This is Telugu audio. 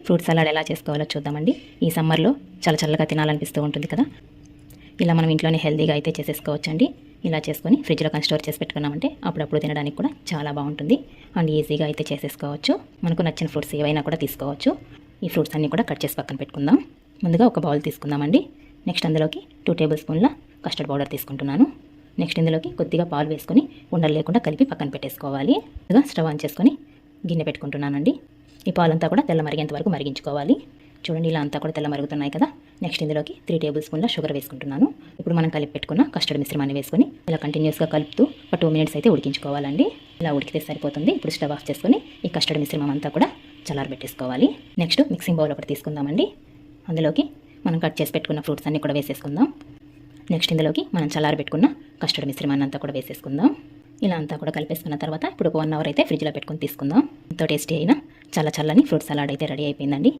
ఫ్రూట్ సలాడ్ ఎలా చేసుకోవాలో చూద్దామండి. ఈ సమ్మర్లో చాలా చల్లగా తినాలనిపిస్తూ ఉంటుంది కదా. ఇలా మనం ఇంట్లోనే హెల్తీగా అయితే చేసేసుకోవచ్చండి. ఇలా చేసుకొని ఫ్రిడ్జ్లో కానీ స్టోర్ చేసి పెట్టుకున్నామంటే అప్పుడప్పుడు తినడానికి కూడా చాలా బాగుంటుంది అండ్ ఈజీగా అయితే చేసేసుకోవచ్చు. మనకు నచ్చిన ఫ్రూట్స్ ఏవైనా కూడా తీసుకోవచ్చు. ఈ ఫ్రూట్స్ అన్నీ కూడా కట్ చేసి పక్కన పెట్టుకుందాం. ముందుగా ఒక బౌల్ తీసుకుందామండి. నెక్స్ట్ అందులోకి 2 టేబుల్ స్పూన్ల కస్టర్డ్ పౌడర్ తీసుకుంటున్నాను. నెక్స్ట్ ఇందులోకి కొద్దిగా పాలు వేసుకొని ఉండలు లేకుండా కలిపి పక్కన పెట్టేసుకోవాలి. ఇక స్టవ్ ఆన్ చేసుకొని గిన్నె పెట్టుకుంటున్నానండి. ఈ పాలంతా కూడా తెల్ల మరిగేంత వరకు మరిగించుకోవాలి. చూడండి, ఇలా అంతా కూడా తెల్ల మరుగుతున్నాయి కదా. నెక్స్ట్ ఇందులోకి 3 టేబుల్ స్పూన్ల షుగర్ వేసుకుంటున్నాను. ఇప్పుడు మనం కలిపి పెట్టుకున్న కస్టర్డ్ మిశ్రమాన్ని వేసుకొని ఇలా కంటిన్యూస్గా కలుపుతూ ఒక 2 మినిట్స్ అయితే ఉడికించుకోవాలండి. ఇలా ఉడికితే సరిపోతుంది. ఇప్పుడు స్టవ్ ఆఫ్ చేసుకొని ఈ కస్టర్డ్ మిశ్రమం అంతా కూడా చల్లారబెట్టేసుకోవాలి. నెక్స్ట్ మిక్సింగ్ బౌల్ ఒకటి తీసుకుందామండి. అందులోకి మనం కట్ చేసి పెట్టుకున్న ఫ్రూట్స్ అన్నీ కూడా వేసేసుకుందాం. నెక్స్ట్ ఇందులోకి మనం చల్లారబెట్టుకున్న కస్టర్డ్ మిశ్రమాన్ని అంతా కూడా వేసేసుకుందాం. ఇలా అంతా కూడా కలిపేసుకున్న తర్వాత ఇప్పుడు ఒక 1 అవర్ అయితే ఫ్రిడ్జ్లో పెట్టుకొని తీసుకుందాం. ఎంతో టేస్టీ అయినా చాలా చల్లని ఫ్రూట్ సలాడ్ అయితే రెడీ అయిపోయిందండి.